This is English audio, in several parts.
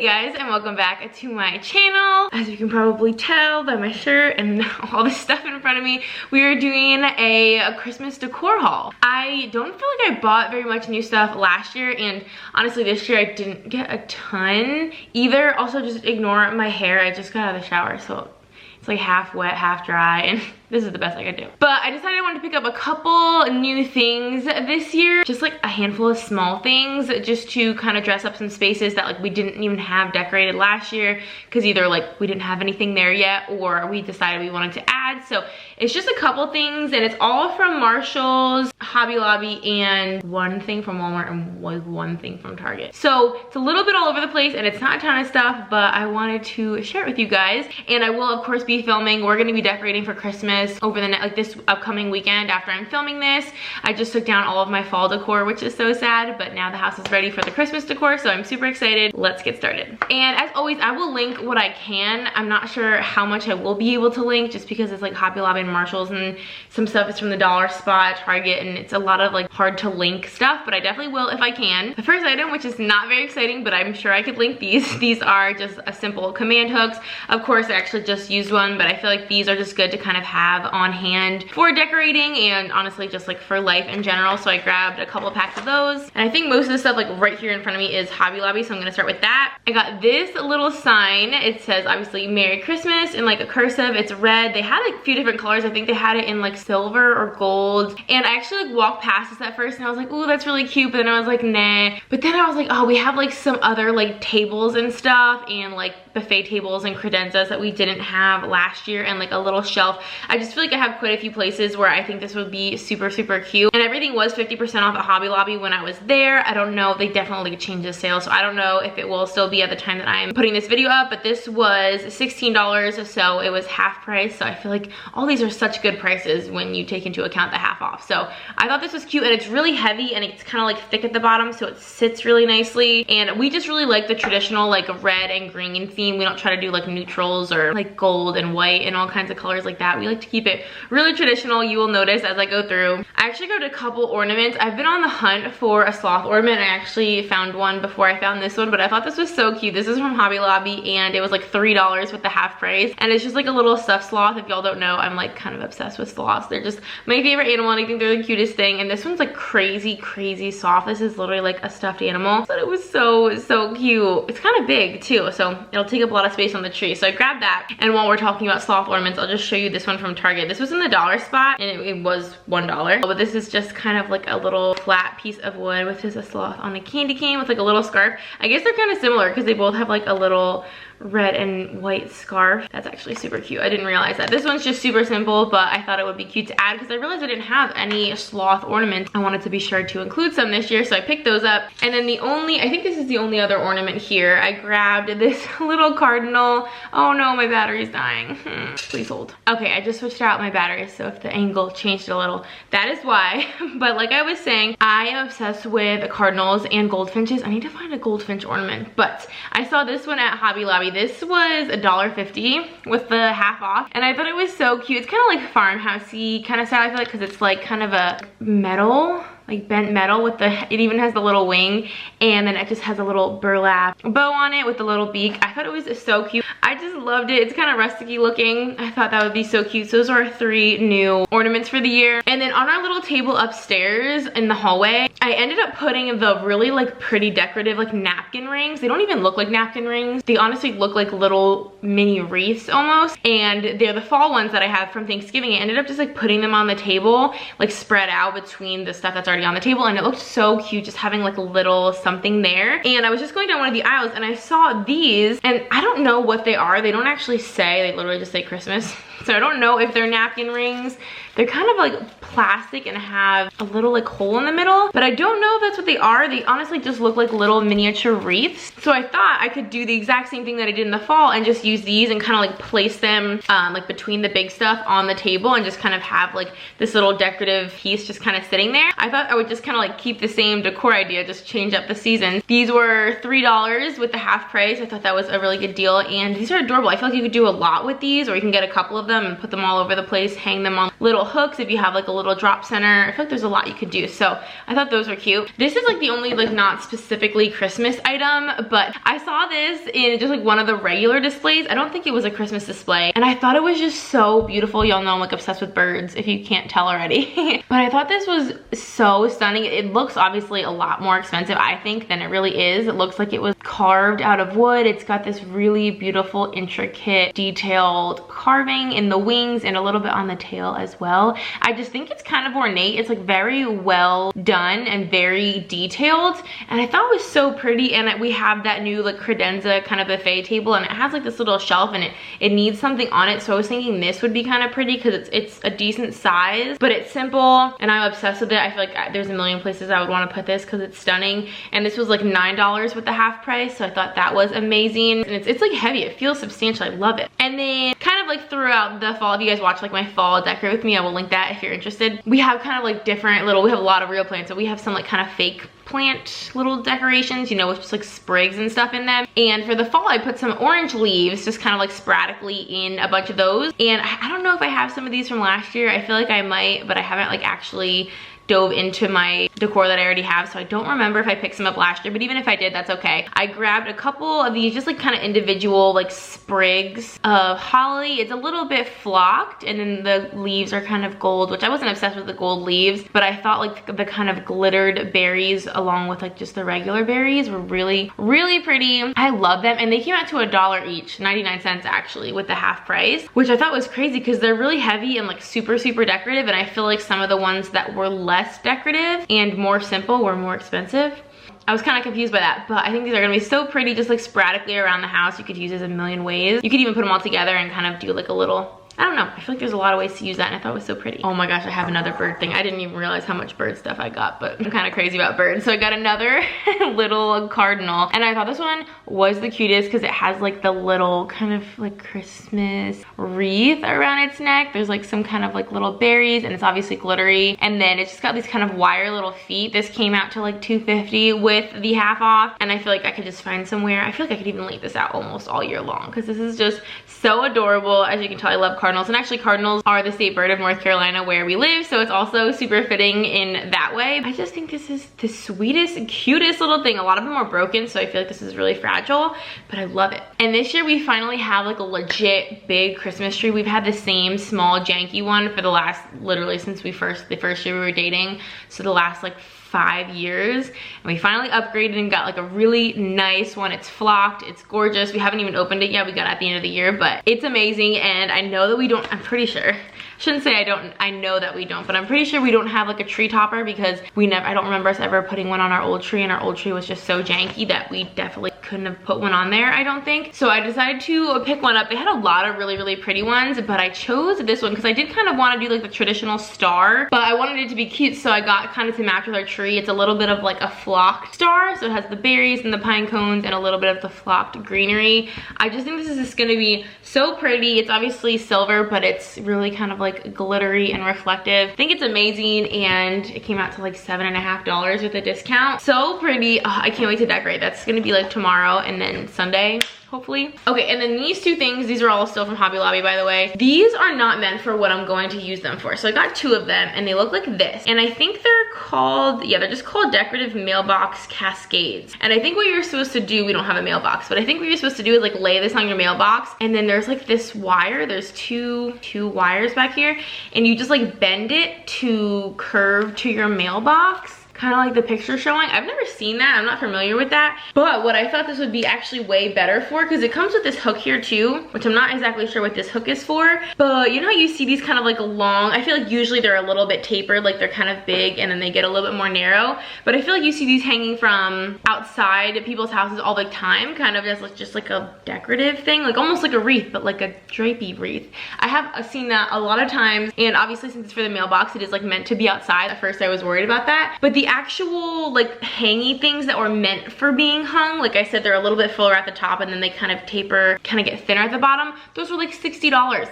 guys, and welcome back to my channel. As you can probably tell by my shirt and all this stuff in front of me, we are doing a Christmas decor haul. I don't feel like I bought very much new stuff last year, and honestly this year I didn't get a ton either. Also, just ignore my hair. I just got out of the shower, so it's like half wet, half dry, and this is the best I could do. But I decided I wanted to pick up a couple new things this year. Just like a handful of small things just to kind of dress up some spaces that like we didn't even have decorated last year, because either like we didn't have anything there yet or we decided we wanted to add. So it's just a couple things, and it's all from Marshall's, Hobby Lobby, and one thing from Walmart and one thing from Target. So it's a little bit all over the place and it's not a ton of stuff, but I wanted to share it with you guys. And I will of course be filming. We're going to be decorating for Christmas over the like this upcoming weekend. After I'm filming this, I just took down all of my fall decor, which is so sad, but now the house is ready for the Christmas decor, so I'm super excited. Let's get started. And as always, I will link what I can. I'm not sure how much I will be able to link, just because it's like Hobby Lobby and Marshall's, and some stuff is from the dollar spot, Target, and it's a lot of like hard to link stuff, but I definitely will if I can. The first item, which is not very exciting, but I'm sure I could link these. These are just a simple command hooks. Of course, I actually just used one, but I feel like these are just good to kind of have on hand for decorating and honestly just like for life in general. So I grabbed a couple packs of those, and I think most of the stuff like right here in front of me is Hobby Lobby, so I'm gonna start with that. I got this little sign. It says obviously Merry Christmas in like a cursive. It's red. They had like a few different colors. I think they had it in like silver or gold, and I actually like walked past this at first and I was like, oh, that's really cute, but then I was like, nah. But then I was like, oh, we have like some other like tables and stuff, and like buffet tables and credenzas that we didn't have last year, and like a little shelf. I just feel like I have quite a few places where I think this would be super cute, and everything was 50% off at Hobby Lobby when I was there. I don't know, they definitely changed the sale, so I don't know if it will still be at the time that I'm putting this video up, but this was $16, so it was half price. So I feel like all these are such good prices when you take into account the half off. So I thought this was cute, and it's really heavy and it's kind of like thick at the bottom, so it sits really nicely. And we just really like the traditional like red and green theme. We don't try to do like neutrals or like gold and white and all kinds of colors like that. We like to keep it really traditional. You will notice as I go through. I actually grabbed a couple ornaments. I've been on the hunt for a sloth ornament. I actually found one before I found this one, but I thought this was so cute. This is from Hobby Lobby, and it was like $3 with the half price, and it's just like a little stuffed sloth. If y'all don't know, I'm like kind of obsessed with sloths. They're just my favorite animal, and I think they're the cutest thing. And this one's like crazy soft. This is literally like a stuffed animal, but it was so cute. It's kind of big too, so it'll take up a lot of space on the tree, so I grabbed that. And while we're talking about sloth ornaments, I'll just show you this one from Target. This was in the dollar spot, and it was $1, but this is just kind of like a little flat piece of wood with just a sloth on a candy cane with like a little scarf. I guess they're kind of similar because they both have like a little red and white scarf. That's actually super cute. I didn't realize that. This one's just super simple, but I thought it would be cute to add because I realized I didn't have any sloth ornaments. I wanted to be sure to include some this year, so I picked those up. And then I think this is the only other ornament here. I grabbed this little cardinal. Oh no, my battery's dying. Please hold. Okay, I just switched out my battery, so if the angle changed a little, that is why. But like I was saying, I am obsessed with cardinals and goldfinches. I need to find a goldfinch ornament, but I saw this one at Hobby Lobby. This was $1.50 with the half off, and I thought it was so cute. It's kind of like farmhousey kind of style, I feel like, because it's like kind of a metal, like bent metal with it even has the little wing, and then it just has a little burlap bow on it with the little beak. I thought it was so cute. I just loved it. It's kind of rusticy looking. I thought that would be so cute. So those are 3 new ornaments for the year. And then on our little table upstairs in the hallway, I ended up putting the really like pretty decorative like napkin rings. They don't even look like napkin rings. They honestly look like little mini wreaths almost, and they're the fall ones that I have from Thanksgiving. I ended up just like putting them on the table, like spread out between the stuff that's already on the table, and it looked so cute just having like a little something there. And I was just going down one of the aisles and I saw these, and I don't know what they are. They don't actually say, they literally just say Christmas. So I don't know if they're napkin rings. They're kind of like plastic and have a little like hole in the middle, but I don't know if that's what they are. They honestly just look like little miniature wreaths. So I thought I could do the exact same thing that I did in the fall and just use these and kind of like place them like between the big stuff on the table, and just kind of have like this little decorative piece just kind of sitting there. I thought I would just kind of like keep the same decor idea, just change up the season. These were $3 with the half price. I thought that was a really good deal, and these are adorable. I feel like you could do a lot with these, or you can get a couple of them and put them all over the place, hang them on little hooks if you have like a little drop center. I feel like there's a lot you could do, so I thought those were cute. This is like the only like not specifically Christmas item, but I saw this in just like one of the regular displays. I don't think it was a Christmas display, and I thought it was just so beautiful. Y'all know I'm like obsessed with birds if you can't tell already. But I thought this was so stunning. It looks obviously a lot more expensive, I think, than it really is. It looks like it was carved out of wood. It's got this really beautiful, intricate, detailed carving in the wings and a little bit on the tail as well. I just think it's kind of ornate. It's like very well done and very detailed, and I thought it was so pretty. And we have that new like credenza kind of buffet table, and it has like this little shelf, and it needs something on it, so I was thinking this would be kind of pretty because it's a decent size, but it's simple, and I'm obsessed with it. I feel like there's a million places I would want to put this because it's stunning, and this was like $9 with the half price, so I thought that was amazing. And it's like heavy, it feels substantial, I love it. And then kind of like throughout the fall, if you guys watch like my fall decor with me, I will link that if you're interested. We have kind of like different little, we have a lot of real plants, so we have some like kind of fake plant little decorations, you know, with just like sprigs and stuff in them. And for the fall, I put some orange leaves just kind of like sporadically in a bunch of those. And I don't know if I have some of these from last year. I feel like I might, but I haven't like actually dove into my decor that I already have, so I don't remember if I picked some up last year, but even if I did, that's okay. I grabbed a couple of these just like kind of individual like sprigs of holly. It's a little bit flocked, and then the leaves are kind of gold, which I wasn't obsessed with the gold leaves, but I thought like the kind of glittered berries along with like just the regular berries were really, really pretty. I love them, and they came out to $1 each, 99 cents actually, with the half price, which I thought was crazy because they're really heavy and like super, super decorative, and I feel like some of the ones that were less decorative and more simple were more expensive. I was kind of confused by that, but I think these are gonna be so pretty just like sporadically around the house. You could use this a million ways. You could even put them all together and kind of do like a little, I don't know, I feel like there's a lot of ways to use that, and I thought it was so pretty. Oh my gosh, I have another bird thing. I didn't even realize how much bird stuff I got, but I'm kind of crazy about birds. So I got another little cardinal, and I thought this one was the cutest because it has like the little kind of like Christmas wreath around its neck. There's like some kind of like little berries, and it's obviously glittery, and then it's just got these kind of wire little feet. This came out to like $2.50 with the half off, and I feel like I could just find somewhere. I feel like I could even leave this out almost all year long because this is just so adorable. As you can tell, I love cardinals, and actually cardinals are the state bird of North Carolina where we live, so it's also super fitting in that way. I just think this is the sweetest and cutest little thing. A lot of them are broken, so I feel like this is really fragile, but I love it. And this year we finally have like a legit big Christmas tree. We've had the same small janky one for the last, literally since the first year we were dating, so the last like 5 years, and we finally upgraded and got like a really nice one. It's flocked, it's gorgeous. We haven't even opened it yet. We got it at the end of the year, but it's amazing. And I know that we don't, I'm pretty sure, shouldn't say I know that we don't, but I'm pretty sure we don't have like a tree topper because I don't remember us ever putting one on our old tree, and our old tree was just so janky that we definitely couldn't have put one on there, I don't think. So I decided to pick one up. They had a lot of really, really pretty ones, but I chose this one because I did kind of want to do like the traditional star, but I wanted it to be cute, so I got kind of to match with our tree. It's a little bit of like a flocked star, so it has the berries and the pine cones and a little bit of the flocked greenery. I just think this is just gonna be so pretty. It's obviously silver, but it's really kind of like glittery and reflective. I think it's amazing, and it came out to like $7.50 with a discount. So pretty. Oh, I can't wait to decorate. That's gonna be like tomorrow and then Sunday, hopefully. Okay, and then these two things, these are all still from Hobby Lobby, by the way. These are not meant for what I'm going to use them for. So I got 2 of them, and they look like this. And I think they're called, yeah, they're just called decorative mailbox cascades. And I think what you're supposed to do, we don't have a mailbox, but I think what you're supposed to do is like lay this on your mailbox, and then there's like this wire, there's two wires back here, and you just like bend it to curve to your mailbox. Kind of like the picture showing. I've never seen that. I'm not familiar with that. But what I thought this would be actually way better for, because it comes with this hook here too, which I'm not exactly sure what this hook is for. But you know how you see these kind of like long, I feel like usually they're a little bit tapered, like they're kind of big and then they get a little bit more narrow. But I feel like you see these hanging from outside at people's houses all the time, kind of as like just like a decorative thing, like almost like a wreath, but like a drapey wreath. I have seen that a lot of times, and obviously since it's for the mailbox, it is like meant to be outside. At first I was worried about that, but the actual like hangy things that were meant for being hung, like I said, they're a little bit fuller at the top and then they kind of taper, kind of get thinner at the bottom. Those were like $60.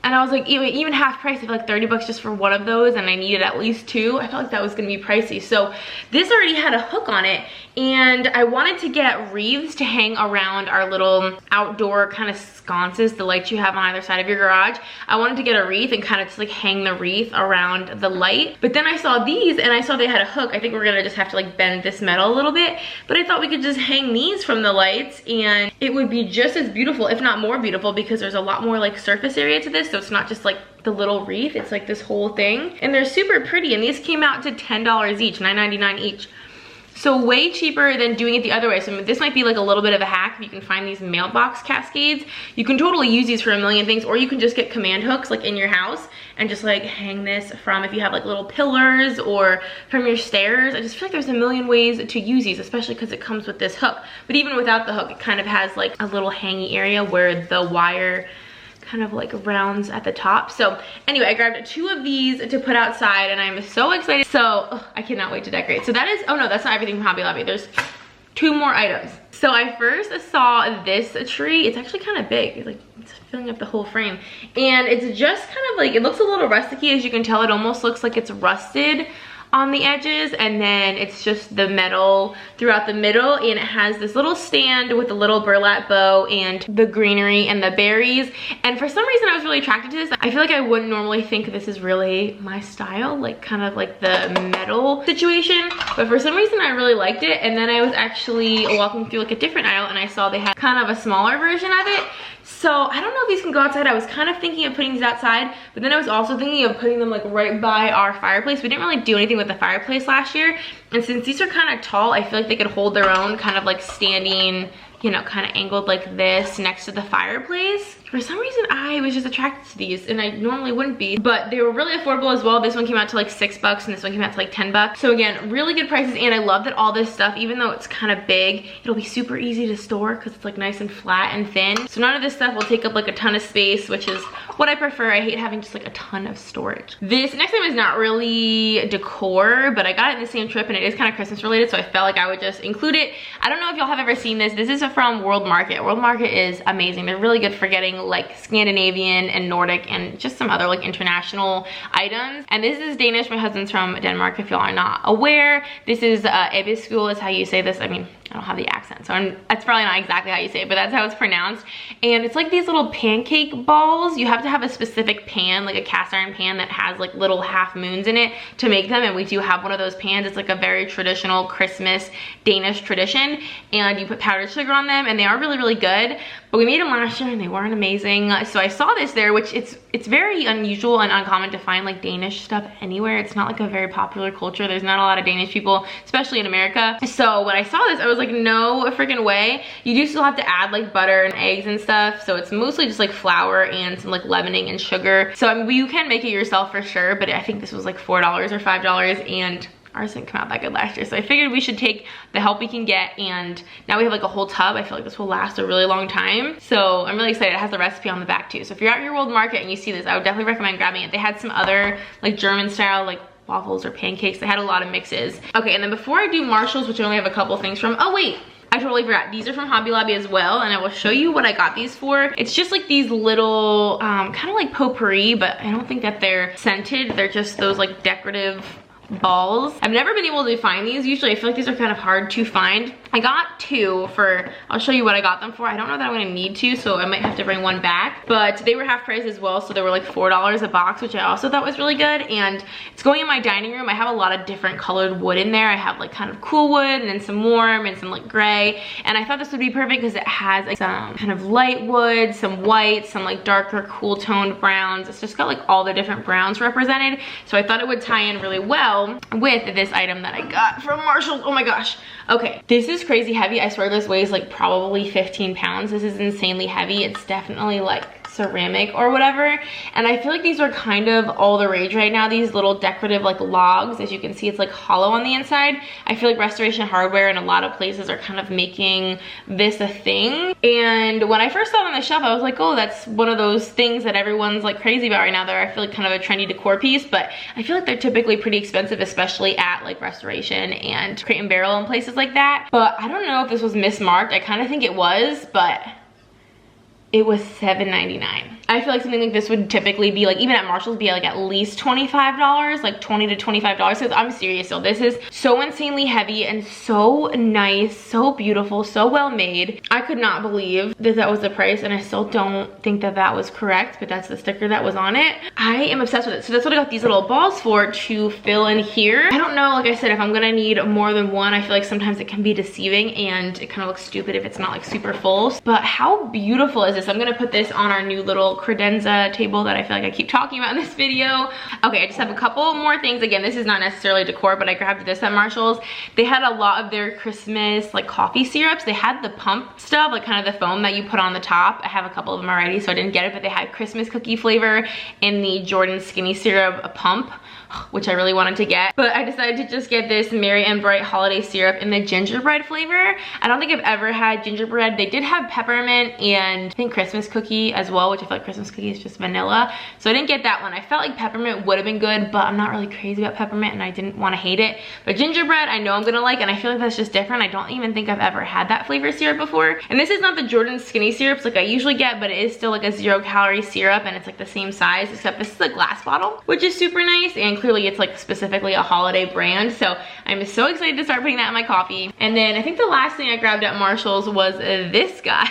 And I was like, even half price, I feel like 30 bucks just for one of those, and I needed at least 2. I felt like that was gonna be pricey. So this already had a hook on it, And I wanted to get wreaths to hang around our little outdoor kind of sconces, the lights you have on either side of your garage. I wanted to get a wreath and kind of just like hang the wreath around the light. But then I saw these and I saw they had a hook. I think we're gonna just have to like bend this metal a little bit. But I thought we could just hang these from the lights and it would be just as beautiful, if not more beautiful, because there's a lot more like surface area to this. So it's not just like the little wreath, it's like this whole thing. And they're super pretty, and these came out to $10 each, $9.99 each. So way cheaper than doing it the other way. So this might be like a little bit of a hack. If you can find these mailbox cascades, you can totally use these for a million things, or you can just get command hooks like in your house and just like hang this from, if you have like little pillars or from your stairs. I just feel like there's a million ways to use these, especially because it comes with this hook. But even without the hook, it kind of has like a little hangy area where the wire kind of like rounds at the top. So anyway, I grabbed 2 of these to put outside and I'm so excited. So I cannot wait to decorate. So that is, oh no, that's not everything from Hobby Lobby. There's 2 more items. So I first saw this tree. It's actually kind of big. It's filling up the whole frame. And it's just kind of like, it looks a little rusticy, as you can tell. It almost looks like it's rusted on the edges, and then it's just the metal throughout the middle, and it has this little stand with a little burlap bow and the greenery and the berries. And for some reason I was really attracted to this. I feel like I wouldn't normally think this is really my style, like kind of like the metal situation, but for some reason I really liked it. And then I was actually walking through like a different aisle and I saw they had kind of a smaller version of it. So I don't know if these can go outside. I was kind of thinking of putting these outside, but then I was also thinking of putting them like right by our fireplace. We didn't really do anything with the fireplace last year. And since these are kind of tall, I feel like they could hold their own, kind of like standing, you know, kind of angled like this next to the fireplace. For some reason, I was just attracted to these, and I normally wouldn't be, but they were really affordable as well. This one came out to like $6 and this one came out to like $10. So again, really good prices, and I love that all this stuff, even though it's kind of big, it'll be super easy to store because it's like nice and flat and thin. So none of this stuff will take up like a ton of space, which is what I prefer. I hate having just like a ton of storage. This next time is not really decor, but I got it in the same trip and it is kind of Christmas related, so I felt like I would just include it. I don't know if y'all have ever seen this. This is from World Market. World Market is amazing. They're really good for getting like Scandinavian and Nordic and just some other like international items. And this is Danish. My husband's from Denmark, if y'all are not aware. This is Ebbeskul is how you say this. I mean, I don't have the accent, so that's probably not exactly how you say it, but that's how it's pronounced. And it's like these little pancake balls. You have to have a specific pan, like a cast iron pan that has like little half moons in it to make them, and we do have one of those pans. It's like a very traditional Christmas Danish tradition, and you put powdered sugar on them, and they are really, really good. But we made them last year and they weren't amazing. So I saw this there, which it's very unusual and uncommon to find like Danish stuff anywhere. It's not like a very popular culture. There's not a lot of Danish people, especially in America. So when I saw this, I was like, no freaking way. You do still have to add like butter and eggs and stuff. So it's mostly just like flour and some like leavening and sugar. So I mean, you can make it yourself for sure, but I think this was like $4 or $5, and ours didn't come out that good last year. So I figured we should take the help we can get, and now we have like a whole tub. I feel like this will last a really long time. So I'm really excited. It has the recipe on the back too. So if you're at your World Market and you see this, I would definitely recommend grabbing it. They had some other like German style like waffles or pancakes. They had a lot of mixes. Okay, and then before I do Marshalls, which I only have a couple things from, oh wait, I totally forgot. These are from Hobby Lobby as well, and I will show you what I got these for. It's just like these little, kind of like potpourri, but I don't think that they're scented. They're just those like decorative balls. I've never been able to find these. Usually I feel like these are kind of hard to find. I got 2 for, I'll show you what I got them for. I don't know that I'm gonna need to, so I might have to bring one back, but they were half price as well, so they were like $4 a box, which I also thought was really good. And it's going in my dining room. I have a lot of different colored wood in there. I have like kind of cool wood and then some warm and some like gray, and I thought this would be perfect because it has like some kind of light wood, some white, some like darker cool toned browns. It's just got like all the different browns represented, so I thought it would tie in really well with this item that I got from Marshalls. Oh my gosh. Okay, this is crazy heavy. I swear this weighs like probably 15 pounds. This is insanely heavy. It's definitely like ceramic or whatever, and I feel like these are kind of all the rage right now. These little decorative like logs, as you can see, it's like hollow on the inside. I feel like Restoration Hardware in a lot of places are kind of making this a thing, and when I first saw it on the shelf, I was like, oh, that's one of those things that everyone's like crazy about right now. They're, I feel like, kind of a trendy decor piece, but I feel like they're typically pretty expensive, especially at like Restoration and Crate and Barrel and places like that. But I don't know if this was mismarked. I kind of think it was, but it was $7.99. I feel like something like this would typically be like, even at Marshall's, be like at least $25, like $20 to $25. So I'm serious. So this is so insanely heavy and so nice, so beautiful, so well made. I could not believe that that was the price, and I still don't think that that was correct, but that's the sticker that was on it. I am obsessed with it. So that's what I got these little balls for, to fill in here. I don't know, like I said, if I'm gonna need more than one. I feel like sometimes it can be deceiving and it kind of looks stupid if it's not like super full. But how beautiful is this? I'm gonna put this on our new little credenza table that I feel like I keep talking about in this video. Okay, I just have a couple more things. Again, this is not necessarily decor, but I grabbed this at Marshall's. They had a lot of their Christmas like coffee syrups. They had the pump stuff, like kind of the foam that you put on the top. I have a couple of them already, so I didn't get it, but they had Christmas cookie flavor in the Jordan Skinny Syrup pump, which I really wanted to get. But I decided to just get this Merry and Bright holiday syrup in the gingerbread flavor. I don't think I've ever had gingerbread. They did have peppermint and I think Christmas cookie as well, which I feel like Christmas cookie is just vanilla. So I didn't get that one. I felt like peppermint would have been good, but I'm not really crazy about peppermint and I didn't want to hate it. But gingerbread, I know I'm gonna like, and I feel like that's just different. I don't even think I've ever had that flavor syrup before. And this is not the Jordan Skinny Syrups like I usually get, but it is still like a 0-calorie syrup, and it's like the same size, except this is a glass bottle, which is super nice. And clearly it's like specifically a holiday brand, so I'm so excited to start putting that in my coffee. And then I think the last thing I grabbed at Marshall's was this guy.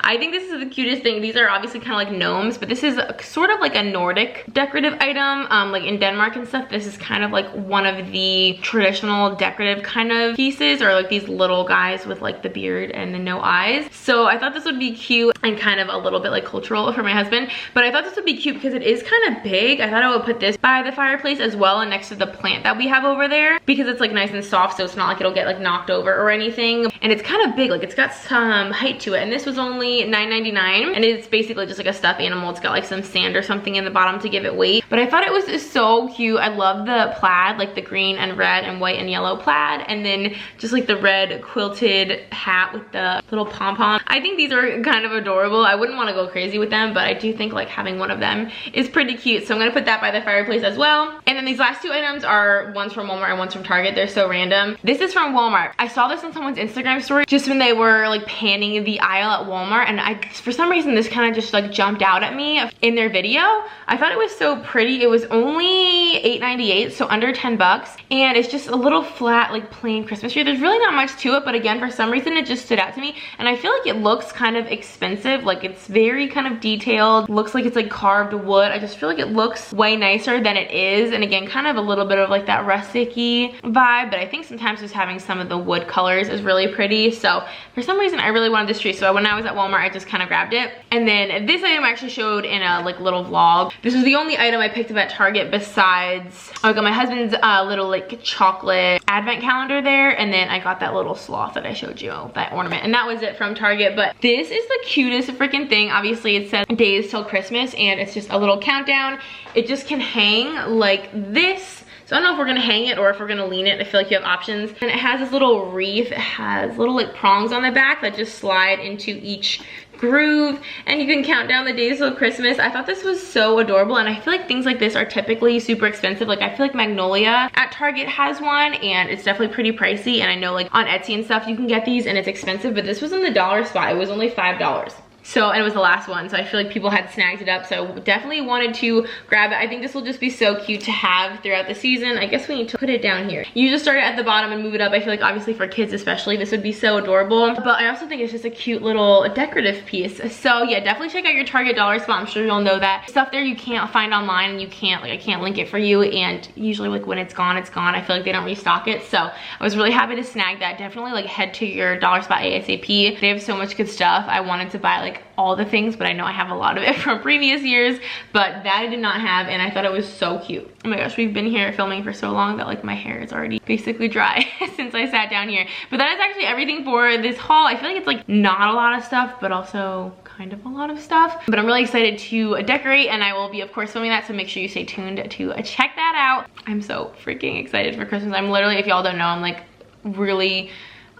I think this is the cutest thing. These are obviously kind of like gnomes, but this is sort of like a Nordic decorative item, like in Denmark and stuff. This is kind of like one of the traditional decorative kind of pieces, or like these little guys with like the beard and the no eyes. So I thought this would be cute and kind of a little bit like cultural for my husband, but I thought this would be cute because it is kind of big. I thought I would put this by the fireplace as well, and next to the plant that we have over there, because it's like nice and soft, so it's not like it'll get like knocked over or anything. And it's kind of big, like it's got some height to it. And this was only $9.99, and it's basically just like a stuffed animal. It's got like some sand or something in the bottom to give it weight, but I thought it was so cute. I love the plaid, like the green and red and white and yellow plaid, and then just like the red quilted hat with the little pom-pom. I think these are kind of adorable. I wouldn't want to go crazy with them, but I do think like having one of them is pretty cute, so I'm gonna put that by the fireplace as well. And then these last two items are one's from Walmart and one's from Target. They're so random. This is from Walmart. I saw this on someone's Instagram story just when they were like panning the aisle at Walmart, and for some reason this kind of just like jumped out at me in their video. I thought it was so pretty. It was only $8.98, so under 10 bucks, and it's just a little flat like plain Christmas tree. There's really not much to it, but again, for some reason it just stood out to me, and I feel like it looks kind of expensive. Like it's very kind of detailed, looks like it's like carved wood. I just feel like it looks way nicer than it is, and again, kind of a little bit of like that rustic-y vibe, but I think sometimes just having some of the wood colors is really pretty. So for some reason I really wanted this tree, so when I was at Walmart I just kind of grabbed it. And then this item I actually showed in a like little vlog. This was the only item I picked up at Target besides I got my husband's little like chocolate advent calendar there, and then I got that little sloth that I showed you, that ornament, and that was it from Target. But this is the cutest freaking thing. Obviously it says days till Christmas, and it's just a little countdown. It just can hang like this. So I don't know if we're gonna hang it or if we're gonna lean it. I feel like you have options. And it has this little wreath. It has little like prongs on the back that just slide into each groove, and you can count down the days till Christmas. I thought this was so adorable, and I feel like things like this are typically super expensive. Like I feel like Magnolia at Target has one, and it's definitely pretty pricey, and I know like on Etsy and stuff you can get these and it's expensive, but this was in the dollar spot. It was only $5. So, and it was the last one, so I feel like people had snagged it up, so definitely wanted to grab it. I think this will just be so cute to have throughout the season. I guess we need to put it down here. You just start it at the bottom and move it up. I feel like obviously for kids especially, this would be so adorable. But I also think it's just a cute little decorative piece. So yeah, definitely check out your Target dollar spot. I'm sure you'll know that. Stuff there you can't find online, and you can't, like I can't link it for you, and usually like when it's gone, it's gone. I feel like they don't restock it. So I was really happy to snag that. Definitely like head to your dollar spot ASAP. They have so much good stuff. I wanted to buy like all the things, but I know I have a lot of it from previous years, but that I did not have, and I thought it was so cute. Oh my gosh, we've been here filming for so long that like my hair is already basically dry since I sat down here. But that is actually everything for this haul. I feel like it's like not a lot of stuff, but also kind of a lot of stuff. But I'm really excited to decorate, and I will be of course filming that, so make sure you stay tuned to check that out. I'm so freaking excited for Christmas. I'm literally, if y'all don't know, I'm like really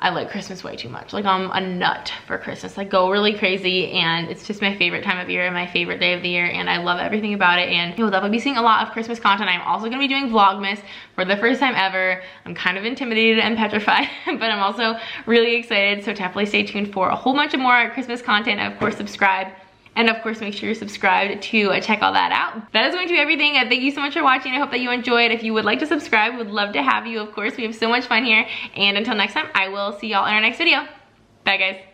I like Christmas way too much. Like, I'm a nut for Christmas. I go really crazy, and it's just my favorite time of year and my favorite day of the year, and I love everything about it. And you'll definitely be seeing a lot of Christmas content. I'm also gonna be doing Vlogmas for the first time ever. I'm kind of intimidated and petrified, but I'm also really excited. So definitely stay tuned for a whole bunch of more Christmas content. And of course, subscribe. And of course, make sure you're subscribed to check all that out. That is going to be everything. Thank you so much for watching. I hope that you enjoyed. If you would like to subscribe, would love to have you. Of course, we have so much fun here. And until next time, I will see y'all in our next video. Bye, guys.